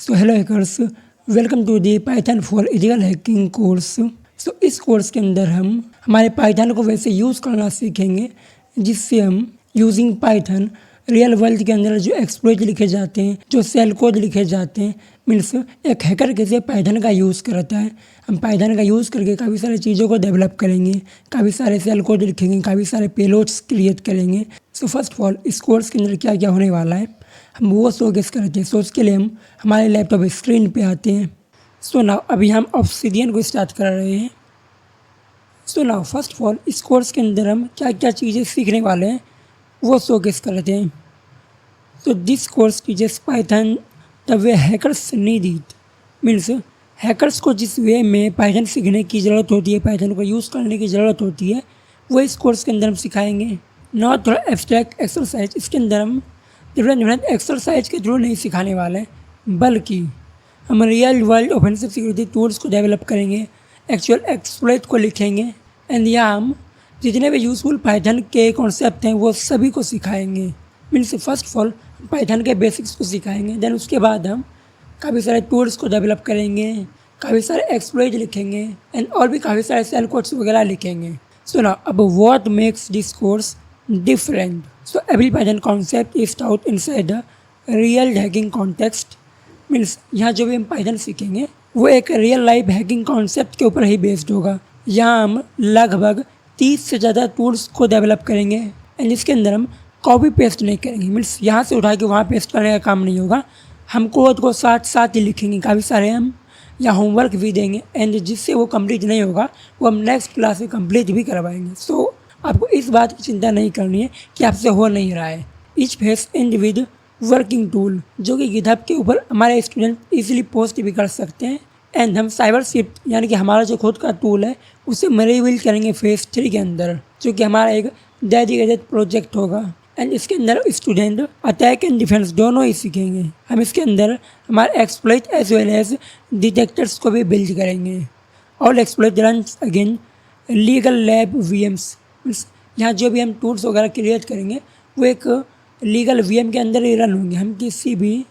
So hello hackers, welcome to the Python for ethical hacking course. सो इस course के अंदर हम हमारे पाइथन को वैसे यूज़ करना सीखेंगे जिससे हम यूजिंग पाइथन रियल वर्ल्ड के अंदर जो एक्सप्लॉइट लिखे जाते हैं, जो सेल कोड लिखे जाते हैं, मीन्स एक हैकर कैसे पाइथन का यूज़ करता है, हम पाइथन का यूज़ करके काफ़ी सारी चीज़ों को डेवलप करेंगे, काफ़ी सारे सेल कोड लिखेंगे, काफ़ी सारे पेलोड्स क्रिएट करेंगे। सो फर्स्ट ऑफ ऑल इस कोर्स के अंदर क्या क्या होने वाला है हम वो शोकेस करते हैं। सो उसके लिए हम हमारे लैपटॉप स्क्रीन पे आते हैं। सो नाउ अभी हम ऑब्सिडियन को स्टार्ट कर रहे हैं। So now first of all इस कोर्स के अंदर हम क्या क्या चीज़ें सीखने वाले हैं वो शोकेस करते हैं। So this course teachers Python the way hackers need it, means hackers को जिस वे में पाइथन सीखने की ज़रूरत होती है, पाइथन को यूज़ करने की ज़रूरत होती है, वो इस कोर्स के अंदर हम सिखाएंगे। नॉट थोड़ा एब्स्ट्रैक्ट एक्सरसाइज, इसके अंदर हम डिफरेंट एक्सरसाइज के थ्रू नहीं सिखाने वाले हैं, बल्कि हम real world offensive security tools को डेवलप करेंगे, एक्चुअल एक्सप्लॉइट को लिखेंगे एंड यहाँ हम जितने भी यूज़फुल पाइथन के कॉन्सेप्ट हैं वो सभी को सिखाएंगे। Means first of all Python के बेसिक्स को सिखाएंगे, देन उसके बाद हम काफ़ी सारे टूल्स को डेवलप करेंगे, काफ़ी सारे एक्सप्लॉइट लिखेंगे एंड और भी काफ़ी सारे सेल कोड्स वगैरह लिखेंगे। सो ना अब what makes this course different. So every Python concept is taught inside the real hacking context. Means यहाँ जो भी हम पाइथन सीखेंगे वो एक रियल लाइफ हैकिंग कॉन्सेप्ट के ऊपर ही बेस्ड होगा। यहाँ हम लगभग 30 से ज़्यादा टूल्स को डेवलप करेंगे एंड इसके अंदर हम कॉपी पेस्ट नहीं करेंगे। मीन्स यहाँ से उठा के वहाँ पेस्ट करने का काम नहीं होगा, हम कोड को साथ साथ ही लिखेंगे, काफ़ी सारे हम या होमवर्क भी देंगे एंड जिससे वो कंप्लीट नहीं होगा वो हम नेक्स्ट क्लास में कंप्लीट भी करवाएंगे। सो आपको इस बात की चिंता नहीं करनी है कि आपसे हो नहीं रहा है। Each face and with working tool जो कि गिटहब के ऊपर हमारे स्टूडेंट इजीली पोस्ट भी कर सकते हैं एंड हम साइबर शिफ्ट यानी कि हमारा जो खुद का टूल है उसे रिवील करेंगे फेज 3 के अंदर, जो कि हमारा एक डेडिकेटेड प्रोजेक्ट होगा एंड इसके अंदर स्टूडेंट अटैक एंड डिफेंस दोनों ही सीखेंगे। हम इसके अंदर हमारे exploit as well as detectors को भी बिल्ड करेंगे। All exploit runs again legal lab VMs, यहाँ जो भी हम टूल्स वगैरह क्रिएट करेंगे वो एक लीगल वीएम के अंदर ही रन होंगे। हम किसी भी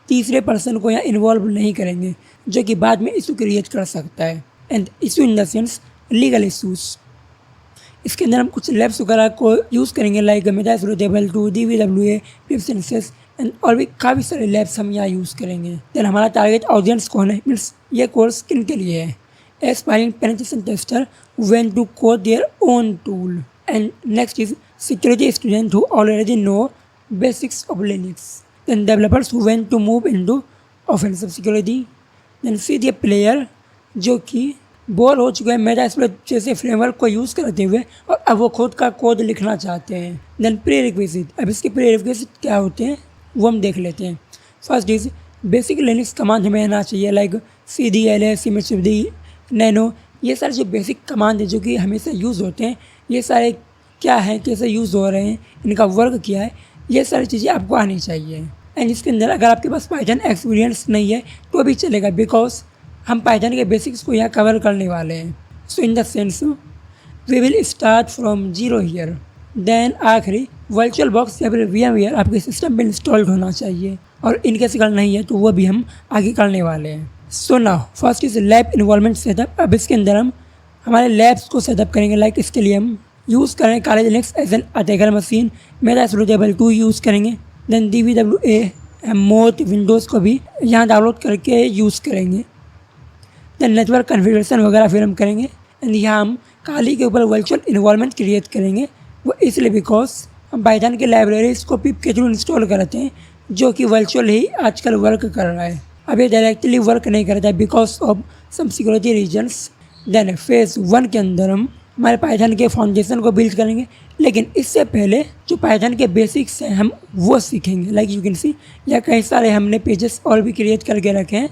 तीसरे पर्सन को यहाँ इन्वॉल्व नहीं करेंगे जो कि बाद में इशू क्रिएट कर सकता है and issue in the sense legal issues. इसके अंदर हम कुछ लैब्स वगैरह को यूज़ करेंगे like मेटास्लोटेबल to DVWA, PIPSenses and और भी काफ़ी सारे लैब्स हम यहाँ यूज़ करेंगे। देन हमारा टारगेट ऑडियंस कौन है, मीन्स ये कोर्स किन के लिए है? Aspiring penetration tester when to code their own tool. And next is security students who already know basics of Linux. Then developers who want to move into offensive security. Then CDA player जो कि bore हो चुके हैं Metasploit जैसे framework को use करते हुए और अब वो खुद का कोड लिखना चाहते हैं। देन प्री रिक्विजिट, अब इसके प्री रिक्विजिट क्या होते हैं वो हम देख लेते हैं। First is basic Linux command हमें आना चाहिए like CD, LS, MHD, nano, ये सारे जो बेसिक कमांड है जो कि हमेशा यूज़ होते हैं, ये सारे क्या हैं, कैसे यूज़ हो रहे हैं, इनका वर्क क्या है, ये सारी चीज़ें आपको आनी चाहिए। एंड इसके अंदर अगर आपके पास पाइथन एक्सपीरियंस नहीं है तो भी चलेगा, बिकॉज हम पाइथन के बेसिक्स को यहाँ कवर करने वाले हैं। सो in the sense we will start from zero here. Then आखिरी वर्चुअल बॉक्स या फिर VMware आपके सिस्टम में इंस्टॉल्ड होना चाहिए और इनके सिकल नहीं है तो वो भी हम आगे करने वाले हैं। So now first is lab involvement setup. अब इसके अंदर हम हमारे लैब्स को सेटअप करेंगे, लाइक इसके लिए हम यूज़ करेंगे college Linux as an attacker machine, मेटास्लोटेबल 2 use करेंगे। देन DVWA मोड विंडोज़ को भी यहाँ डाउनलोड करके यूज़ करेंगे। देन नेटवर्क कन्फिगरेशन वगैरह फिर हम करेंगे एंड यहाँ हम काली के ऊपर वर्चुअल इन्वॉल्वमेंट क्रिएट करेंगे। वो इसलिए बिकॉज हम पाइथन के लाइब्रेरीज को पिप के थ्रू इंस्टॉल करते हैं जो कि वर्चुअल ही आजकल वर्क कर रहा है। अब ये डायरेक्टली वर्क नहीं करता है because of some security regions. Then phase 1 के अंदर हम हमारे पाइथन के फाउंडेशन को बिल्ड करेंगे, लेकिन इससे पहले जो पाइथन के बेसिक्स हैं हम वो सीखेंगे। लाइक यू कैन सी या कई सारे हमने पेजेस और भी क्रिएट करके रखे हैं,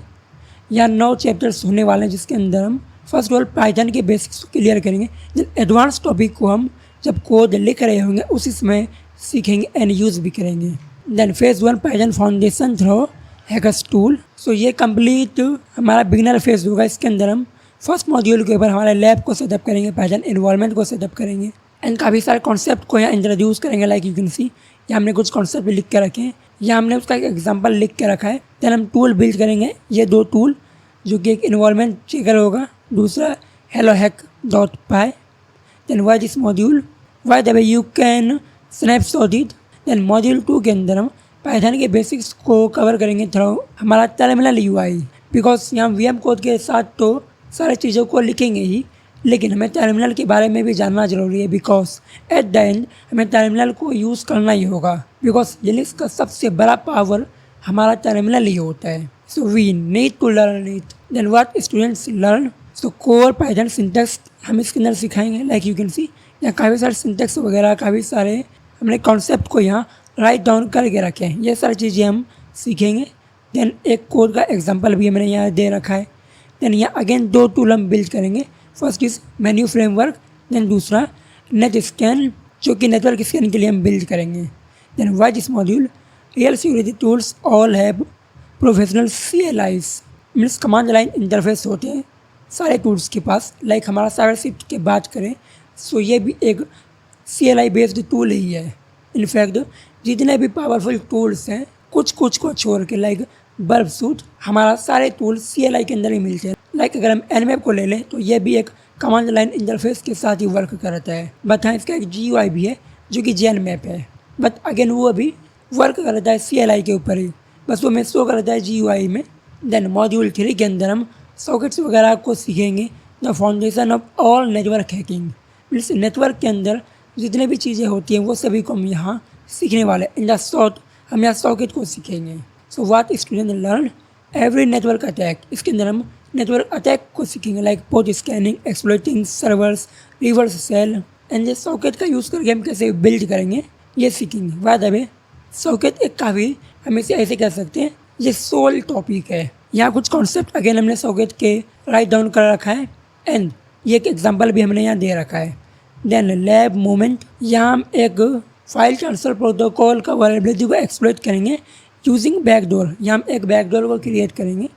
या 9 चैप्टर्स होने वाले हैं जिसके अंदर हम फर्स्ट ऑफ ऑल पाइथन के बेसिक्स को क्लियर करेंगे। देन एडवांस टॉपिक को हम जब कोड लिख रहे होंगे उसी समय सीखेंगे एंड यूज़ भी करेंगे। Then phase 1 Python foundation throw hackers tool. सो ये कंप्लीट हमारा बिगिनर फेज होगा। इसके अंदर हम फर्स्ट मॉड्यूल के ऊपर हमारे लैब को सेटअप करेंगे, पाइथन एनवायरनमेंट को सेटअप करेंगे एंड काफ़ी सारे कॉन्सेप्ट को यहाँ इंट्रोड्यूस करेंगे। लाइक यू कैन सी यहाँ हमने कुछ कॉन्सेप्ट भी लिख के रखे हैं यहाँ हमने उसका एक एग्जांपल लिख के रखा है। देन हम टूल बिल्ड करेंगे, ये 2 टूल, जो कि एक इन्वॉल्वमेंट चेकर होगा, दूसरा hellohack.py। Then why this module, why the way you can snapshot it. Then module 2 के अंदर हम पाइथन के बेसिक्स को कवर करेंगे थ्रू हमारा टर्मिनल यूआई, बिकॉज यहाँ वीएम कोड के साथ तो सारी चीज़ों को लिखेंगे ही, लेकिन हमें टर्मिनल के बारे में भी जानना जरूरी है, बिकॉज एट द एंड हमें टर्मिनल को यूज़ करना ही होगा, बिकॉज लिनक्स का सबसे बड़ा पावर हमारा टर्मिनल ही होता है। So we need to learn it. Then what students learn, so core Python syntax हम इसके अंदर सिखाएंगे। लाइक यू कैन सी यहाँ काफ़ी सारे सिंटैक्स वगैरह, काफ़ी सारे हमने कॉन्सेप्ट को यहाँ राइट डाउन करके रखे हैं, ये सारी चीज़ें हम सीखेंगे। देन एक कोड का एग्जांपल भी हमने यहाँ दे रखा है। देन यहाँ अगेन 2 टूल हम बिल्ड करेंगे, first is menu framework, then दूसरा नेट स्कैन, जो कि नेटवर्क स्कैन के लिए हम बिल्ड करेंगे। Then why this module, real security tools all have professional CLIs, means command line interface होते हैं सारे टूल्स के पास। लाइक हमारा साइबरसिफ्ट की बात करें, सो ये भी एक CLI बेस्ड टूल ही है। इनफैक्ट जितने भी पावरफुल टूल्स हैं, कुछ को छोड़ के, लाइक बर्ब सूट, हमारा सारे टूल CLI के अंदर ही मिलते हैं। लाइक अगर हम nmap को ले लें तो ये भी एक कमांड लाइन इंटरफेस के साथ ही वर्क करता है। बट हाँ, इसका एक GUI भी है जो कि JNMap है, बट अगेन वो अभी वर्क करता है CLI के ऊपर ही, बस वो हमें शो करता है GUI में। देन मॉड्यूल 3 के अंदर हम सॉकेट्स वगैरह को सीखेंगे, the foundation of all network hacking, means network के अंदर जितने भी चीज़ें होती हैं वो सभी को हम यहाँ सीखने वाले। इन द शॉर्ट हम यहाँ सॉकेट को सीखेंगे। So what student learn, every network attack, इसके अंदर हम नेटवर्क अटैक को सीखेंगे, like port scanning, exploiting servers, reverse cell, and ये सॉकेट का यूज़ करके हम कैसे बिल्ड करेंगे ये सीखेंगे। बाय द वे सॉकेट एक काफ़ी, हम इसे ऐसे कह सकते हैं, ये सोल टॉपिक है। यहाँ कुछ कॉन्सेप्ट अगेन हमने सॉकेट के राइट डाउन कर रखा है, एंड ये एक एग्जांपल भी हमने यहाँ दे रखा है। देन लैब मोमेंट, यहाँ हम एक फाइल ट्रांसफर प्रोटोकॉल का वल्नरेबिलिटी को एक्सप्लॉइट करेंगे यूजिंग बैकडोर। यहाँ हम एक बैकडोर को क्रिएट करेंगे।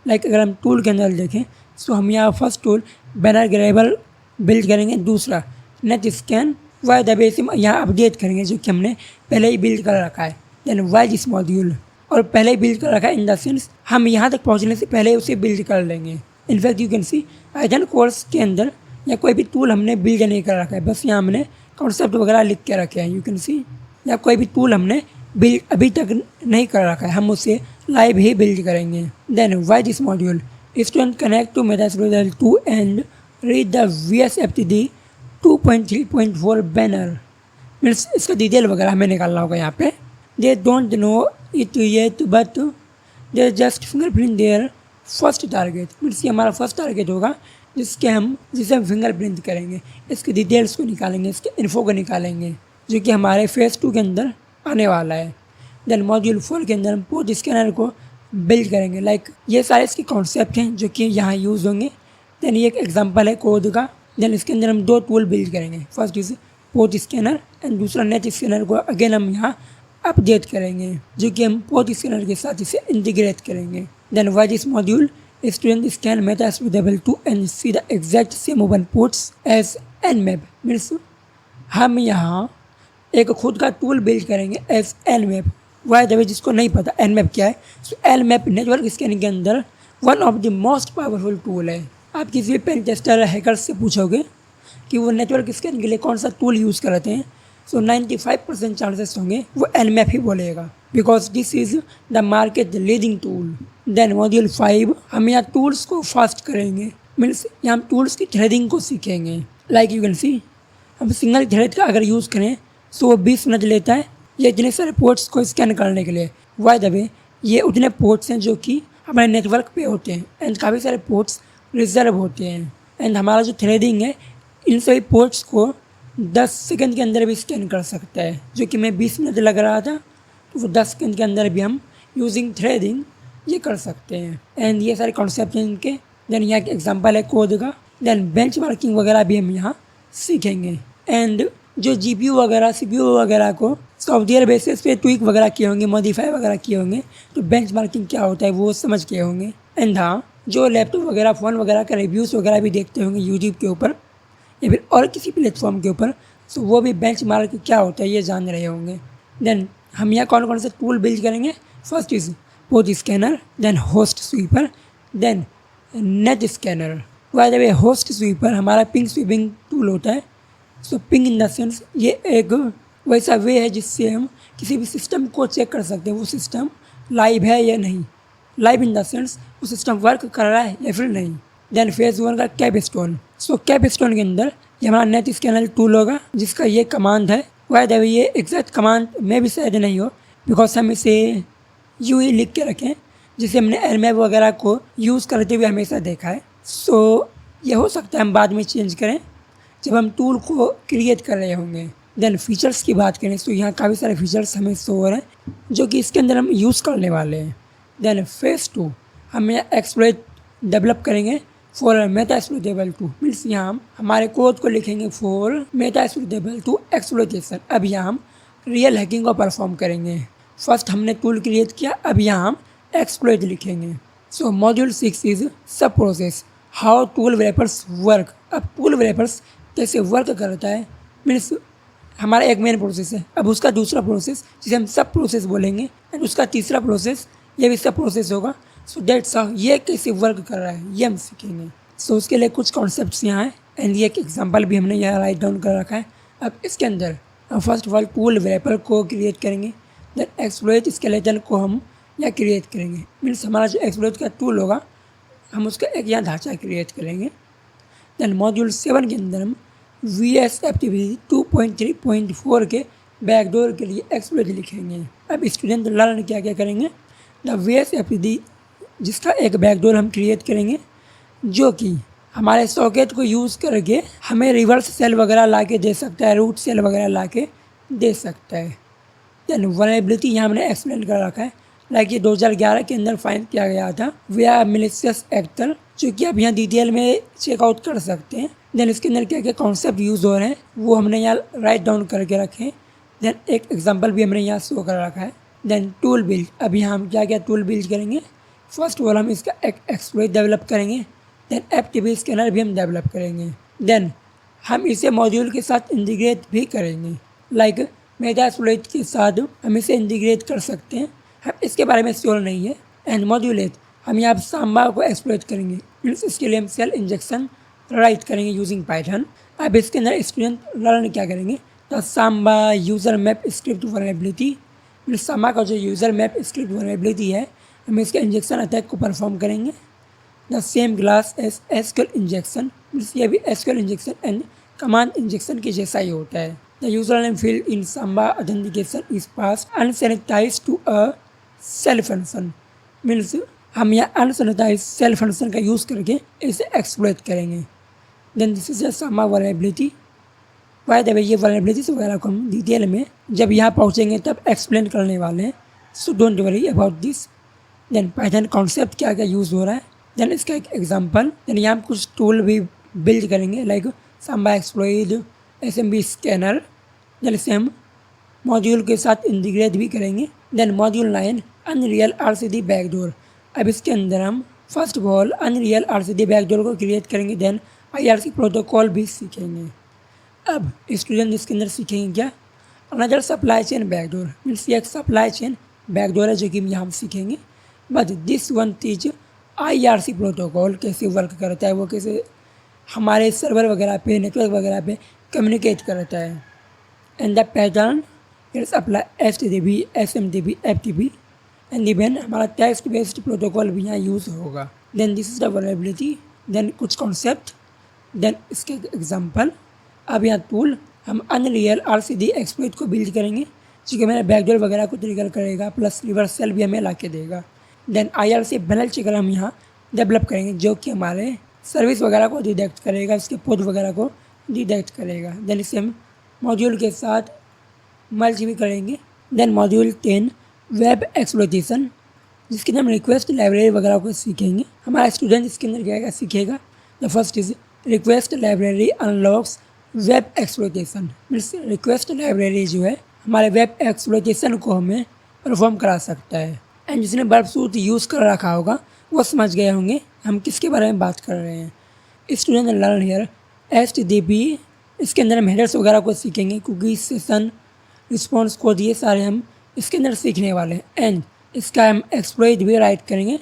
लाइक अगर हम टूल के अंदर देखें, सो हम यहाँ first tool banner gravel build करेंगे, दूसरा net scan, why the base यहाँ अपडेट करेंगे जो कि हमने पहले ही बिल्ड कर रखा है। देन वाई दिस मॉड्यूल, और पहले ही बिल्ड कर रखा है इन द सेंस हम यहाँ तक पहुँचने से पहले उसे बिल्ड कर लेंगे। In fact you can see Python course के अंदर या कोई भी टूल हमने बिल्ड नहीं कर रखा है, बस यहाँ हमने कॉन्सेप्ट वगैरह लिख के रखे हैं। यू कैन सी या कोई भी टूल हमने बिल्ड अभी तक नहीं कर रखा है, हम उसे लाइव ही बिल्ड करेंगे। Then why this module, student connect to मेटास्प्लोइटर 2 and read the VSFTD 2.3.4 banner, means इसका डिटेल वगैरह हमें निकालना होगा यहाँ पे। They don't know it yet but they just fingerprint there first target, means ये हमारा फर्स्ट टारगेट होगा जिसे हम फिंगरप्रिंट करेंगे। इसके डिटेल्स को निकालेंगे, इसके इन्फो को निकालेंगे, जो कि हमारे फेज़ 2 के अंदर आने वाला है। देन मॉड्यूल 4 के अंदर हम पोर्ट स्कैनर को बिल्ड करेंगे। लाइक ये सारे इसके कॉन्सेप्ट हैं जो कि यहाँ यूज़ होंगे। देन ये एक एग्जांपल है कोड का। देन इसके अंदर हम 2 टूल बिल्ड करेंगे, first is port scanner and दूसरा नेट स्कैनर को अगेन हम यहाँ अपडेट करेंगे, जो कि हम पोर्ट स्कैनर के साथ इसे इंटीग्रेट करेंगे। Then why this module, student scan मेटास्प्लोइटेबल 2 and see the exact same open ports as nmap, means हम यहाँ एक खुद का टूल बिल्ड करेंगे as nmap। Why the way जिसको नहीं पता nmap क्या है, सो nmap नेटवर्क स्कैनिंग के अंदर one of the most powerful tool है। आप किसी भी पेन टेस्टर हैकर्स से पूछोगे कि वो नेटवर्क स्कैन के लिए कौन सा टूल यूज़ करते हैं, सो 95% चांसेस होंगे वो nmap ही बोलेगा, because this is the market leading tool. Then module 5 हम यहाँ टूल्स को फास्ट करेंगे, मीन्स यहाँ हम टूल्स की थ्रेडिंग को सीखेंगे। लाइक यू कैन सी हम सिंगल थ्रेड का अगर यूज़ करें सो वो 20 मिनट लेता है ये इतने सारे पोर्ट्स को स्कैन करने के लिए। वाई द वे ये उतने पोर्ट्स हैं जो कि हमारे नेटवर्क पे होते हैं, एंड काफ़ी सारे पोर्ट्स रिजर्व होते हैं, एंड हमारा जो थ्रेडिंग है इन सभी पोर्ट्स को 10 सेकंड के अंदर भी स्कैन कर सकता है, जो कि मैं 20 मिनट लग रहा था, तो वो 10 सेकंड के अंदर भी हम यूजिंग थ्रेडिंग ये कर सकते हैं। एंड ये सारे कॉन्सेप्ट हैं इनके। देन यहाँ एक एग्जांपल है कोड का। देन बेंचमार्किंग वगैरह भी हम यहाँ सीखेंगे, एंड जो GPU वगैरह CPU वगैरह को सॉफ्टवेयर बेसिस पे ट्विक वगैरह किए होंगे, मॉडिफाई वगैरह किए होंगे, तो बेंचमार्किंग क्या होता है वो समझ के होंगे। एंड हाँ, जो लैपटॉप वगैरह फ़ोन वगैरह का रिव्यूज़ वगैरह भी देखते होंगे यूट्यूब के ऊपर या फिर और किसी प्लेटफॉर्म के ऊपर, सो वो भी बेंचमार्क क्या होता है ये जान रहे होंगे। देन हम यहाँ कौन कौन से टूल बिल्ड करेंगे। First is pose scanner, then host sweeper, then net scanner. By the way host sweeper हमारा पिंग स्वीपिंग टूल होता है। सो पिंग इन द सेंस ये एक वैसा वे है जिससे हम किसी भी सिस्टम को चेक कर सकते हैं वो सिस्टम लाइव है या नहीं। लाइव इन द सेंस वो सिस्टम वर्क कर रहा है या फिर नहीं। देन फेज 1 का कैप स्टोन। सो कैप स्टोन के अंदर ये हमारा नेट स्कैनर टूल होगा जिसका ये कमांड है। वाई द वे ये एग्जैक्ट कमांड में भी शायद नहीं हो, बिकॉज हम इसे यूँ ही लिख के रखें जिसे हमने एलमैप वगैरह को यूज़ करते हुए हमेशा देखा है। सो ये हो सकता है हम बाद में चेंज करें जब हम टूल को क्रिएट कर रहे होंगे। देन फीचर्स की बात करें तो यहाँ काफ़ी सारे फीचर्स हमें शो हो रहे हैं जो कि इसके अंदर हम यूज़ करने वाले हैं। देन फेज 2 हम यहाँ एक्सप्लोइट डेवलप करेंगे फॉर मेटा एक्सप्लोइटेबल टू, मीन्स यहाँ हम हमारे कोड को लिखेंगे फॉर मेटा एक्सप्लोइटेबल टू एक्सप्लोइटेशन। अब यहाँ हम रियल हैकिंग को परफॉर्म करेंगे। फर्स्ट हमने टूल क्रिएट किया, अब यहाँ हम एक्सप्लोइट लिखेंगे। सो मॉड्यूल 6 इज सब process, how tool developers work. अब टूल डेवलपर्स कैसे वर्क करता है, मीन्स हमारा एक मेन प्रोसेस है, अब उसका दूसरा प्रोसेस जिसे हम सब प्रोसेस बोलेंगे, एंड उसका तीसरा प्रोसेस ये भी सब प्रोसेस होगा। सो डेट्स हाउ ये कैसे वर्क कर रहा है ये हम सीखेंगे। सो उसके लिए कुछ कॉन्सेप्ट्स यहाँ हैं एंड ये एक एग्जांपल भी हमने यहाँ राइट डाउन कर रखा है। अब इसके अंदर हम first of all tool developer को क्रिएट करेंगे, देन एक्सप्लोइट स्केलेटन को हम यहाँ क्रिएट करेंगे। मीन्स हमारा जो एक्सप्लोइट का टूल होगा हम उसका एक यहाँ ढांचा क्रिएट करेंगे। देन मॉड्यूल 7 के अंदर हम VSFTP 2.3.4 के बैकडोर के लिए एक्सप्लोइट लिखेंगे। अब स्टूडेंट लर्न क्या क्या करेंगे। द VSFTP जिसका एक बैकडोर हम क्रिएट करेंगे जो कि हमारे सॉकेट को यूज़ करके हमें रिवर्स सेल वगैरह ला के दे सकता है, रूट सेल वगैरह ला के दे सकता है। देन वल्नरेबिलिटी यहाँ हमने एक्सप्लेन कर रखा है, लाइक ये 2011 के अंदर फाइंड किया गया था विया मिलिशियस एक्टर, जो कि आप यहाँ डिटेल में चेकआउट कर सकते हैं। देन इसके अंदर क्या क्या कॉन्सेप्ट यूज़ हो रहे हैं वो हमने यहाँ राइट डाउन करके रखे हैं। देन एक एग्जांपल भी हमने यहाँ शो कर रखा है। देन टूल बिल्ड, अभी हम क्या क्या टूल बिल्ड करेंगे। फर्स्ट ऑफ ऑल हम इसका एक एक्सप्लोइट डेवलप करेंगे, देन FTP स्कैनर भी हम डेवलप करेंगे। देन हम इसे मॉड्यूल के साथ इंटीग्रेट भी करेंगे, लाइक मेटा एक्सप्लोइट के साथ हम इसे इंटीग्रेट कर सकते हैं, हम इसके बारे में श्योर नहीं है। एंड मॉड्यूल 8 हम यहाँ सांबा को एक्सप्लोइट करेंगे, मीन्स इसके लिए हम सेल इंजेक्शन राइट करेंगे यूजिंग पाइथन। अब इसके अंदर स्टूडेंट लर्न क्या करेंगे, the Samba user map script vulnerability, means Samba का जो यूज़र मैप स्क्रिप्ट वल्नरेबिलिटी है हम इसके इंजेक्शन अटैक को परफॉर्म करेंगे। The same class as SQL injection, means ये भी SQL injection and command injection के जैसा ही होता है। The user name field in Samba authentication is passed अनसैनिटाइज्ड to a cell function, means हम यहाँ अनसैनिटाइज सेल फंक्शन का यूज़ करके इसे एक्सप्लोइट करेंगे। Then this is Samba vulnerability. By the way ये वल्नरेबिलिटीज वगैरह को हम डिटेल में जब यहाँ पहुँचेंगे तब एक्सप्लेन करने वाले हैं, so don't worry about this. Then Python concept क्या क्या यूज़ हो रहा है, देन इसका एक एग्जांपल। देन यहाँ हम कुछ टूल भी बिल्ड करेंगे like Samba exploit, SMB scanner, then इसे हम मॉड्यूल के साथ इंटीग्रेट भी करेंगे। Then module 9 unreal RCD backdoor. अब इसके अंदर हम first of all unreal RCD backdoor को क्रिएट करेंगे, देन IRC प्रोटोकॉल भी सीखेंगे। अब स्टूडेंट इसके अंदर सीखेंगे क्या, another supply chain backdoor, means ये एक सप्लाई चेन बैकडोर है जो कि हम यहाँ सीखेंगे। But this one is IRC protocol कैसे वर्क करता है, वो कैसे हमारे सर्वर वगैरह पे, नेटवर्क वगैरह पे कम्युनिकेट करता है। And the pattern it's apply HTTP, SMTP, FTP and even हमारा टेक्स्ट बेस्ड प्रोटोकॉल भी यहाँ यूज़ होगा। Then this is the vulnerability, then कुछ कॉन्सेप्ट, देन इसके एग्जांपल। अब यहाँ टूल हम अनरियल RCD एक्सप्लोइट को बिल्ड करेंगे जो कि हमारे बैकडोर वगैरह को ट्रिगर करेगा, प्लस रिवर्स सेल भी हमें ला के देगा। देन IRC बैनल चेकर हम यहाँ डेवलप करेंगे जो कि हमारे सर्विस वगैरह को डिटेक्ट करेगा, इसके पोर्ट वगैरह को डिटेक्ट करेगा। देन इसे हम मॉड्यूल के साथ मर्ज भी करेंगे। देन मॉड्यूल 10 वेब एक्सप्लोइटेशन, जिसके अंदर हम रिक्वेस्ट लाइब्रेरी वगैरह को सीखेंगे। हमारा स्टूडेंट इसके अंदर क्या सीखेगा, the first is request library unlocks web exploitation, means request library जो है हमारे वेब एक्सप्लोइटेशन को हमें परफॉर्म करा सकता है। एंड जिसने वर्ब सूट यूज़ कर रखा होगा वो समझ गए होंगे हम किसके बारे में बात कर रहे हैं। स्टूडेंट लर्न हियर HTTP, इसके अंदर हम हेडर्स वगैरह को सीखेंगे, कुकी, सेशन, रिस्पॉन्स कोड, ये सारे हम इसके अंदर सीखने वाले हैं। एंड इसका हम एक्सप्लॉइट भी राइट करेंगे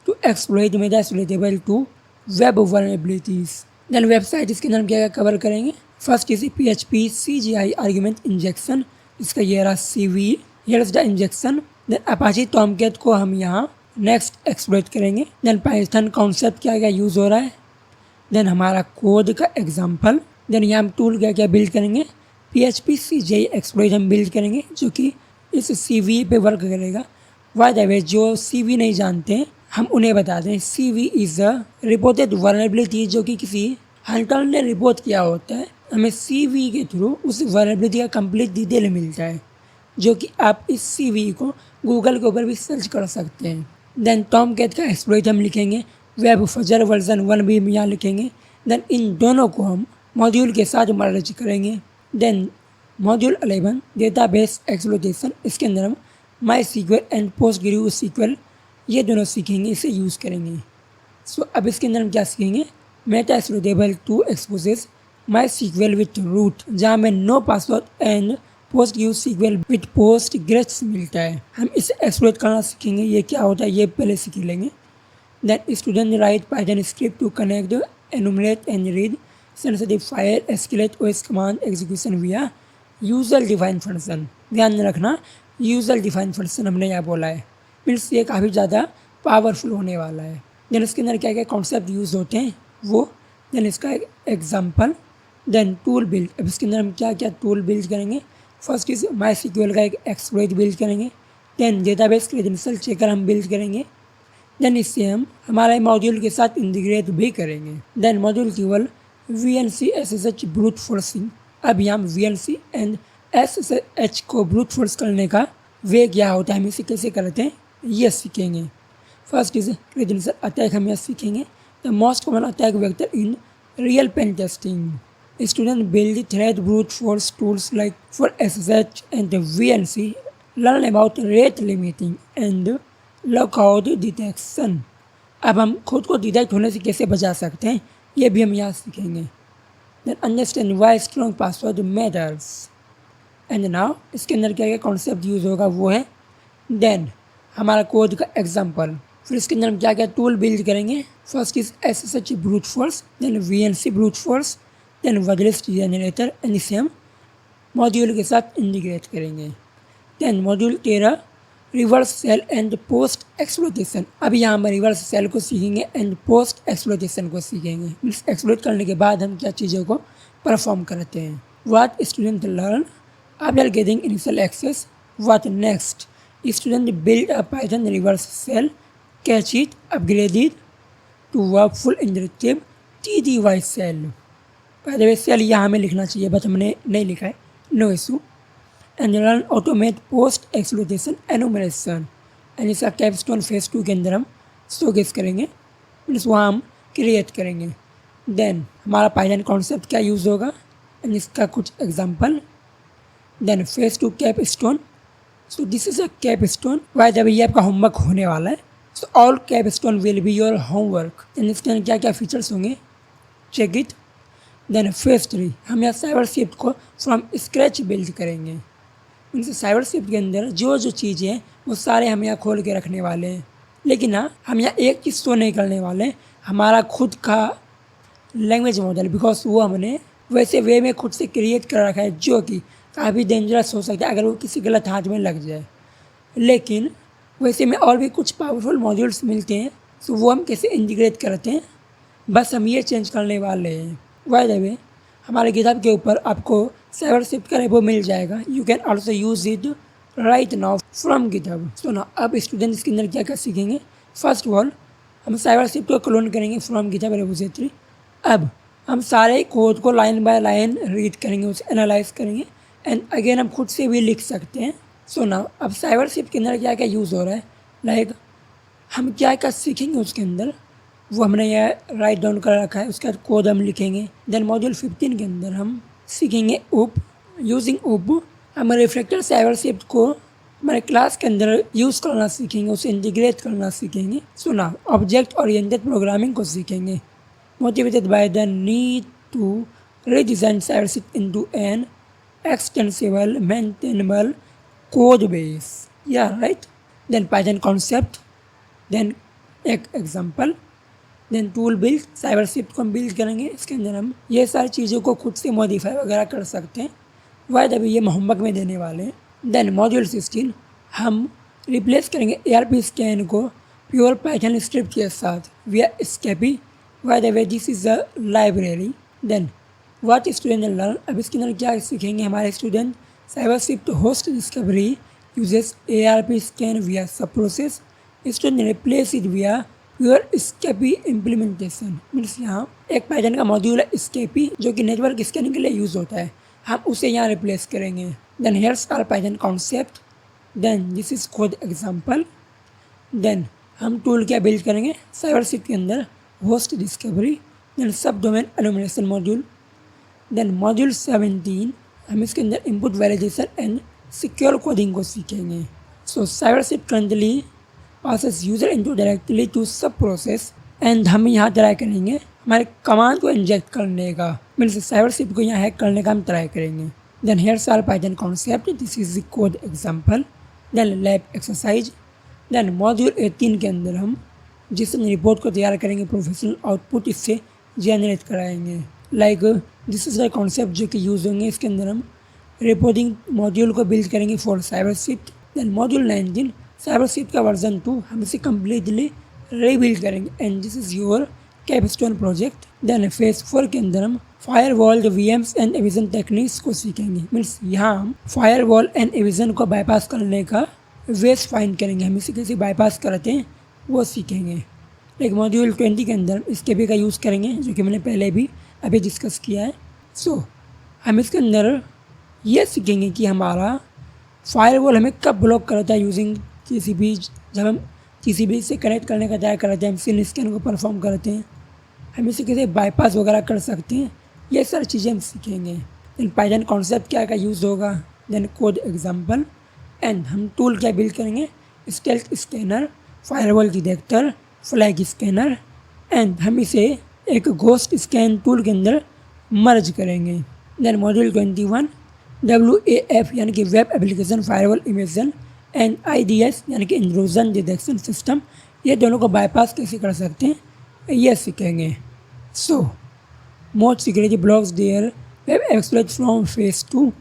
to exploit methods relatable to web vulnerabilities. Then website इसके अंदर हम क्या कवर करेंगे। First is PHP CGI argument injection, इसका ये रहा CV, here is the injection. Then Apache Tomcat को हम यहाँ नेक्स्ट एक्सप्लॉइट करेंगे। देन पाइथन कॉन्सेप्ट क्या क्या यूज़ हो रहा है, देन हमारा कोड का एग्जाम्पल, देन यहाँ हम टूल क्या क्या बिल्ड करेंगे। PHP CGI एक्सप्लॉइट हम बिल्ड करेंगे जो कि इस CV पे वर्क करेगा। बाय द वे जो CV नहीं जानते हैं हम उन्हें बता दें, CV is a reported vulnerability जो कि किसी हंटर ने रिपोर्ट किया होता है। हमें CV के थ्रू उस वल्नरेबिलिटी का कंप्लीट डिटेल मिलता है जो कि आप इस CV को गूगल के ऊपर भी सर्च कर सकते हैं। देन टॉमकैट का एक्सप्लॉइट हम लिखेंगे, वेब फजर वर्जन 1 भी यहाँ लिखेंगे। देन इन दोनों को हम मॉड्यूल के साथ मर्ज करेंगे। देन मॉड्यूल 11 डेटाबेस एक्सप्लॉइटेशन, इसके अंदर हम MySQL एंड PostgreSQL ये दोनों सीखेंगे, इसे यूज़ करेंगे। सो अब इसके अंदर हम क्या सीखेंगे, Meta exploitable to exposes MySQL with root, जहाँ में no password and PostgreSQL with Postgres मिलता है। हम इसे एक्सप्लॉइट करना सीखेंगे, ये क्या होता है ये पहले सीख लेंगे। Then student right Python script to connect enumerate and read sensitive file escalate OS command execution विया यूजर डिफाइन फंक्शन। ध्यान रखना यूजर डिफाइन फंक्शन हमने यहाँ बोला है, मीन्स ये काफ़ी ज़्यादा पावरफुल होने वाला है। देन इसके अंदर क्या क्या कॉन्सेप्ट यूज़ होते हैं वो, देन इसका एग्जाम्पल, देन टूल बिल्ड। अब इसके अंदर हम क्या क्या टूल बिल्ड करेंगे। फर्स्ट इज MySQL का एक एक्सप्लॉइट बिल्ड करेंगे। देन डेटाबेस क्रेडेंशियल चेकर हम बिल्ड करेंगे। देन इससे हम हमारे मॉड्यूल के साथ इंटीग्रेट भी करेंगे। देन मॉड्यूल केवल VNC SSH ब्रूट फोर्सिंग। अब यहाँ VNC एंड SSH को ब्रूट फोर्स करने का वे क्या होता है, हम इसे कैसे करते हैं ये सीखेंगे। फर्स्ट इज क्रेडेंशियल अटैक, हम यह सीखेंगे the most common attack vector in real pen testing. Student build threat brute force tools like for SSH and VNC, learn about rate limiting and lockout detection। अब हम खुद को detect होने से कैसे बचा सकते हैं ये भी हम यहाँ सीखेंगे। Then understand why strong password matters। And now इसके अंदर क्या क्या कॉन्सेप्ट यूज़ होगा वो है, देन हमारा कोड का एग्जाम्पल, फिर इसके अंदर हम क्या क्या टूल बिल्ड करेंगे। First is SSH brute force, then VNC brute force, then wordlist generator, and इसे हम मॉड्यूल के साथ इंटीग्रेट करेंगे। Then module 13 reverse cell and post exploitation. अब यहाँ हम रिवर्स सेल को सीखेंगे एंड पोस्ट एक्सप्लॉइटेशन को सीखेंगे, मीन्स एक्सप्लॉइट करने के बाद हम क्या चीज़ों को परफॉर्म करते हैं। What student learn after getting initial access, what next student build a Python reverse cell, catch it, upgrade it to work full inductive TDY cell. पहले सेल यहाँ हमें लिखना चाहिए बट हमने नहीं लिखा है, no issue. And run automate post exploitation enumeration, and इसका कैपस्टोन फेज 2 के अंदर हम शोकेस करेंगे, मीन्स वहाँ हम क्रिएट करेंगे। देन हमारा पाइथन कॉन्सेप्ट क्या यूज़ होगा एंड इसका कुछ example. Then phase 2 capstone, so this is a capstone, Y जब ये आपका होमवर्क होने वाला है, so all capstone will be your homework. And इसके अंदर क्या क्या फीचर्स होंगे, चेक इट। देन फेज 3 हम यहाँ साइबर शिफ्ट को फ्रॉम स्क्रैच बिल्ड करेंगे, मीन्स साइबर शिफ्ट के अंदर जो जो चीज़ें हैं वो सारे हम यहाँ खोल के रखने वाले हैं। लेकिन हाँ हम यहाँ एक चीज़ तो नहीं करने वाले, हमारा खुद का लैंग्वेज मॉडल, बिकॉज वो हमने वैसे वे में खुद से क्रिएट कर रखा है जो कि काफ़ी डेंजरस हो सकता है अगर वो किसी गलत हाथ में लग जाए। लेकिन वैसे में और भी कुछ पावरफुल मॉड्यूल्स मिलते हैं, तो वो हम कैसे इंटीग्रेट करते हैं बस हम ये चेंज करने वाले हैं। बाय द वे हमारे गिटहब के ऊपर आपको साइबर शिफ्ट का रेपो मिल जाएगा, you can also use it right now from GitHub. सो ना अब स्टूडेंट इसके अंदर क्या क्या सीखेंगे। फर्स्ट ऑफ ऑल हम साइबर शिफ्ट को क्लोन करेंगे फ्रॉम गिटहब रेपोजिटरी। अब हम सारे कोड को लाइन बाय लाइन रीड करेंगे, उसे एनालाइज करेंगे एंड अगेन हम खुद से भी लिख सकते हैं। सो ना अब साइबर शिफ्ट के अंदर क्या क्या यूज़ हो रहा है, लाइक हम क्या क्या सीखेंगे उसके अंदर वो हमने यह राइट डाउन कर रखा है, उसका कोड हम लिखेंगे। देन मॉड्यूल 15 के अंदर हम सीखेंगे उप, यूजिंग उप हम रिफ्लेक्टर साइबर शिफ्ट को हमारे क्लास के अंदर यूज़ करना सीखेंगे, उसे इंटीग्रेट करना सीखेंगे। सो ना ऑब्जेक्ट ओरिएंटेड प्रोग्रामिंग को सीखेंगे, motivated by the need to redesign cyber shift into an extensible, maintainable code base। या right. Then Python concept, then एक example, then tool build, cyber script को हम बिल्ड करेंगे। इसके अंदर हम ये सारी चीज़ों को खुद से मॉडिफाई वगैरह कर सकते हैं, वाइद अभी ये होमवर्क में देने वाले हैं। देन मॉड्यूल 16 हम रिप्लेस करेंगे ARP स्कैन को प्योर पाइथन स्क्रिप्ट के साथ विया स्केपी। वाइद way this is a library. Then what student learn, अब इसके अंदर क्या सीखेंगे हमारे student, cyber script host discovery uses ARP scan विया सब प्रोसेस, स्टूडेंट रिप्लेस इट विया प्योर स्केपी इम्प्लीमेंटेशन। मीन्स यहाँ एक पाइथन का मॉड्यूल है स्केपी जो कि नेटवर्क स्कैनिंग के लिए यूज़ होता है, हम उसे यहाँ रिप्लेस करेंगे। Then hairs are Python concept, then this is code example. Then हम टूल क्या बिल्ड करेंगे साइबर स्क्रिप्ट के अंदर, होस्ट डिस्कवरी, देन सब domain enumeration module. Then module 17 हम इसके अंदर input validation and secure coding को सीखेंगे। सो cyber script currently passes user into directly to सब प्रोसेस, एंड हम यहाँ ट्राई करेंगे हमारे कमांड को इंजेक्ट करने का, मीन्स साइबर स्क्रिप्ट को यहाँ हैक करने का हम ट्राई करेंगे। Then hairs are Python concept, this is the code example. Then lab exercise. Then module 18 के अंदर हम जिस रिपोर्ट को तैयार करेंगे प्रोफेशनल आउटपुट इससे जनरेट कराएंगे। Like this is the concept जो कि यूज़ होंगे। इसके अंदर हम रिपोर्टिंग मॉड्यूल को बिल्ड करेंगे for cyber script. Then module 19 cyber script का वर्जन 2 हम इसे कम्प्लीटली रीबिल्ड करेंगे, and this is your capstone project. Then phase 4 के अंदर हम firewall, VMs and Avision techniques को सीखेंगे। मीन्स यहाँ हम फायरवॉल एंड एविजन को बाईपास करने का वेज फाइंड करेंगे, हम इसे कैसे बाईपास करते हैं वो सीखेंगे। एक मॉड्यूल 20 के अंदर स्केपी का यूज़ करेंगे जो कि मैंने पहले भी अभी डिस्कस किया है। सो हम इसके अंदर ये सीखेंगे कि हमारा फायरवॉल हमें कब ब्लॉक करता है यूजिंग TCP, जब हम TCP से कनेक्ट करने का ट्राई करते हैं, हम सिन स्कैन को परफॉर्म करते हैं, हम इसे कैसे बाईपास वगैरह कर सकते हैं, ये सारी चीज़ें हम सीखेंगे। देन पाइथन कॉन्सेप्ट क्या का यूज़ होगा, देन कोड एग्जांपल, एंड हम टूल क्या बिल्ड करेंगे, stealth scanner, firewall detector, flag scanner, and हम इसे एक घोस्ट स्कैन टूल के अंदर मर्ज करेंगे। देन मॉड्यूल 21 WAF यानी कि web application firewall imagine, and IDS यानी कि इंट्रूजन डिटेक्शन सिस्टम, ये दोनों को बाईपास कैसे कर सकते हैं ये सीखेंगे। So most security blocks there web exploit from phase 2,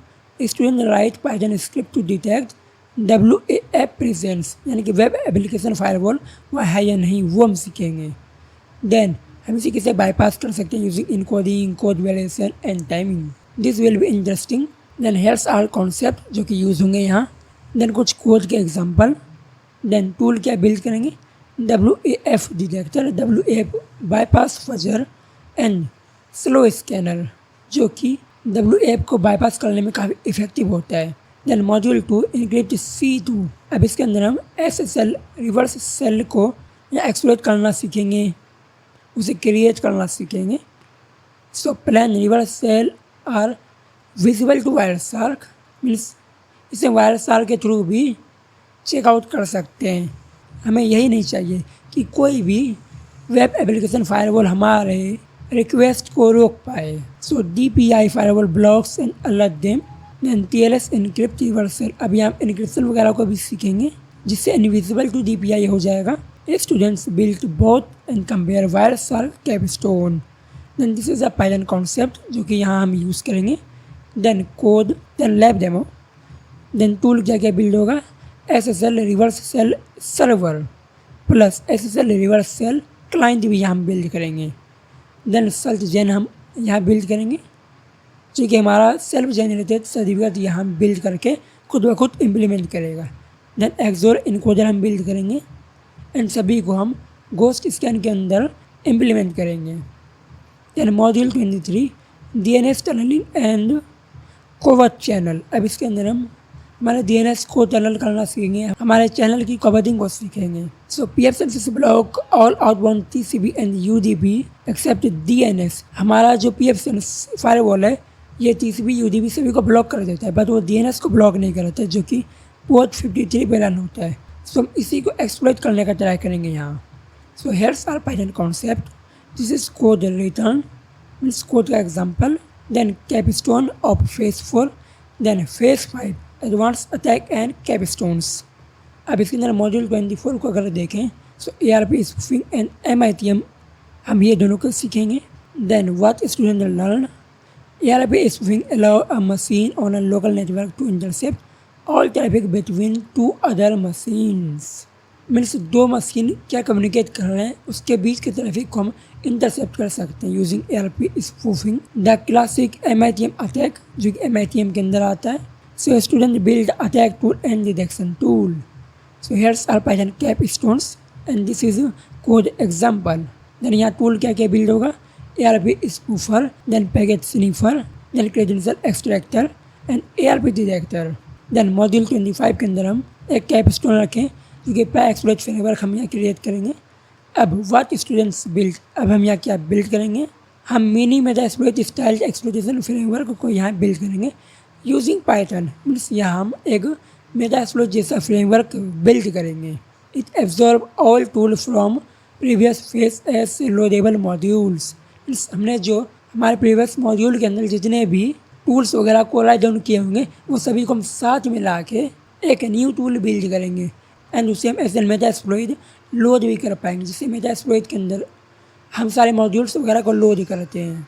student right Python script to detect WAF presence यानी कि वेब एप्लीकेशन फायरवॉल वह है या नहीं वो हम सीखेंगे। देन हम इसे कैसे बाईपास कर सकते हैं using encoding, code validation and timing, this will be interesting. Then hairs are concept जो कि यूज़ होंगे यहाँ। देन कुछ कोड के एग्जांपल, देन टूल क्या बिल्ड करेंगे, WAF डिटेक्टर, WAF बाईपास फजर एंड स्लो स्कैनर जो कि WAF को बाईपास करने में काफ़ी इफेक्टिव होता है। देन मॉड्यूल 2 इनक्रिप्ट C2, अब इसके अंदर हम SSL रिवर्स सेल को या एक्सप्लोइट करना सीखेंगे, उसे क्रिएट करना सीखेंगे। So plan reverse cell are visible to Wireshark, means इसे वायरशार्क के थ्रू भी चेकआउट कर सकते हैं। हमें यही नहीं चाहिए कि कोई भी वेब एप्लीकेशन फायरवॉल हमारे रिक्वेस्ट को रोक पाए। सो DPI firewall blocks and alert them, then TLS encrypt reversal, अभी हम इनक्रिप्शन वगैरह को भी सीखेंगे जिससे इनविजिबल टू DPI हो जाएगा। Students build both and compare Wireshark capstone, then this is a Python concept जो कि यहाँ हम यूज़ करेंगे। Then code, then lab demo, then tool क्या क्या बिल्ड होगा, SSL reverse cell server plus SSL reverse cell client भी यहाँ बिल्ड करेंगे। देन सेल्फ जेन हम यहाँ बिल्ड करेंगे जो कि हमारा सेल्फ जनरेटेड सर्टिफिकेट यहाँ बिल्ड करके खुद ब खुद इम्प्लीमेंट करेगा। देन एक्सोर इनकोडर हम बिल्ड करेंगे एंड सभी को हम घोस्ट स्कैन के अंदर इम्प्लीमेंट करेंगे। Then module 23 DNS tunnelling and covert channel, अब इसके अंदर हम हमारे DNS को टनल करना सीखेंगे, हमारे चैनल की कवरिंग को सीखेंगे। सो PFSensitive block all outbound TCP and UDP accept DNS, हमारा जो PFSensitive फायरवॉल है ये TCP UDP सभी को ब्लॉक कर देता है, बट वो DNS को ब्लॉक नहीं करता है जो कि पोर्ट 53 पे रन होता है। सो हम इसी को एक्सप्लोइट करने का ट्राई करेंगे यहाँ। सो hairs are Python concept, this is code return, means code का example, then capstone of phase 4, then phase 5 advanced attack and capstones। अब इसके अंदर मॉड्यूल 24 को अगर देखें सो ARP स्पूफिंग एंड MITM हम ये दोनों को सीखेंगे। Then what student learn ARP spoofing allow a machine on a local network to intercept all traffic between two other machines। Means दो मशीन क्या कम्युनिकेट कर रहे हैं उसके बीच के ट्रैफिक को हम इंटरसेप्ट कर सकते हैं using ARP spoofing. The classic MITM attack जो कि MITM के अंदर आता है। So student build attack tool and detection tool. So hairs are Python कैपस्टोन्स and this is code example. Then यहाँ टूल क्या क्या बिल्ड होगा ARP स्पूफर, then packet sniffer, then credential extractor and ARP detector. Then module 25 के अंदर हम एक capstone रखें जो कि PyExploit फ्रेमवर्क हम यहाँ क्रिएट करेंगे। अब व्हाट स्टूडेंट्स बिल्ड, अब हम यहाँ क्या बिल्ड करेंगे, हम mini Metasploit style exploitation framework को यहाँ बिल्ड करेंगे यूजिंग पाइथन। मीन्स यहाँ हम एक मेटास्प्लॉइट जैसा फ्रेमवर्क बिल्ड करेंगे। It absorb all tool from previous face S loadable modules. Means हमने जो हमारे प्रीवियस मॉड्यूल के अंदर जितने भी टूल्स वगैरह को राइट डाउन किए होंगे वो सभी को हम साथ मिला के एक न्यू टूल बिल्ड करेंगे एंड उसे हम एज एन मेटास्प्लॉइट लोड भी कर पाएंगे, जिससे मेटास्प्लॉइट के अंदर हम सारे मॉड्यूल्स वगैरह को लोड करते हैं।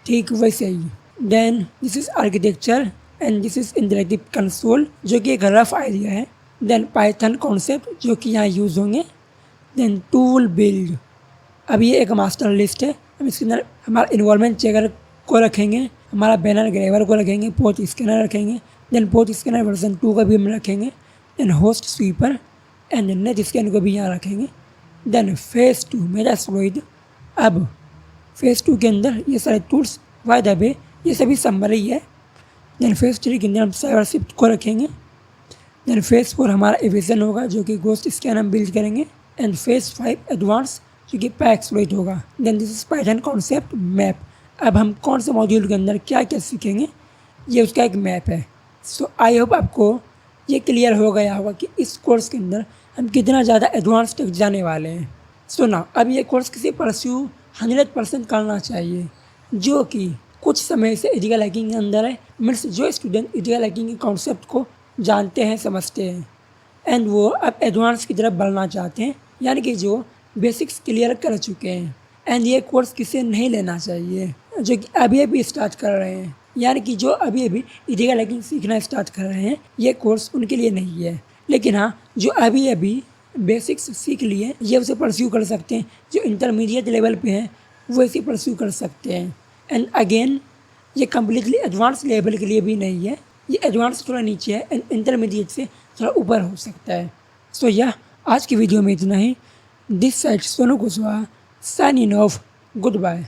ठीक वैसे ही then this is architecture and this is interactive console जो कि एक रफ आइडिया है। देन पाइथन कॉन्सेप्ट जो कि यहाँ यूज़ होंगे। देन टूल बिल्ड, अब ये एक मास्टर लिस्ट है। हम इसके अंदर हमारा इन्वॉल्वमेंट चेकर को रखेंगे, हमारा बैनर ग्रेवर को रखेंगे, पोर्ट स्कैनर रखेंगे। देन पोर्ट स्कैनर वर्जन 2 का भी हम रखेंगे। Then host sweeper and net scan को भी यहाँ रखेंगे। Then face 2 Metasploit. अब फेस 2 के अंदर ये सारे टूल्स बाय द वे ये सभी समरी है। देन फेस 3 के अंदर हम साइबरशिफ्ट को रखेंगे। देन फेस 4 हमारा एविजन होगा जो कि गोस्ट स्कैन हम बिल्ड करेंगे। एंड फेस 5 एडवांस जो कि PyExploit होगा। Then this is Python concept map. अब हम कौन से मॉड्यूल के अंदर क्या क्या सीखेंगे ये उसका एक मैप है। सो आई होप आपको ये क्लियर हो गया होगा कि इस कोर्स के अंदर हम कितना ज़्यादा एडवांस तक जाने वाले हैं। सो ना अब ये कोर्स किसी परस्यू 100% करना चाहिए जो कि कुछ समय से एथिकल हैकिंग के अंदर है। मीन्स जो स्टूडेंट एथिकल हैकिंग के कॉन्सेप्ट को जानते हैं समझते हैं एंड वो अब एडवांस की तरफ बढ़ना चाहते हैं, यानी कि जो बेसिक्स क्लियर कर चुके हैं। एंड ये कोर्स किसे नहीं लेना चाहिए जो कि अभी अभी स्टार्ट कर रहे हैं, यानी कि जो अभी अभी एथिकल हैकिंग सीखना स्टार्ट कर रहे हैं ये कोर्स उनके लिए नहीं है। लेकिन हाँ जो अभी अभी बेसिक्स सीख लिए ये उसे परस्यू कर सकते हैं, जो इंटरमीडिएट लेवल पे हैं वो इसे परस्यू कर सकते हैं। एंड अगेन ये कम्प्लीटली एडवांस लेवल के लिए भी नहीं है, ये एडवांस थोड़ा नीचे है एंड इंटरमीडिएट से थोड़ा ऊपर हो सकता है। सो यह आज की वीडियो में इतना ही। This side Sonu Kushwaha signing off, good bye.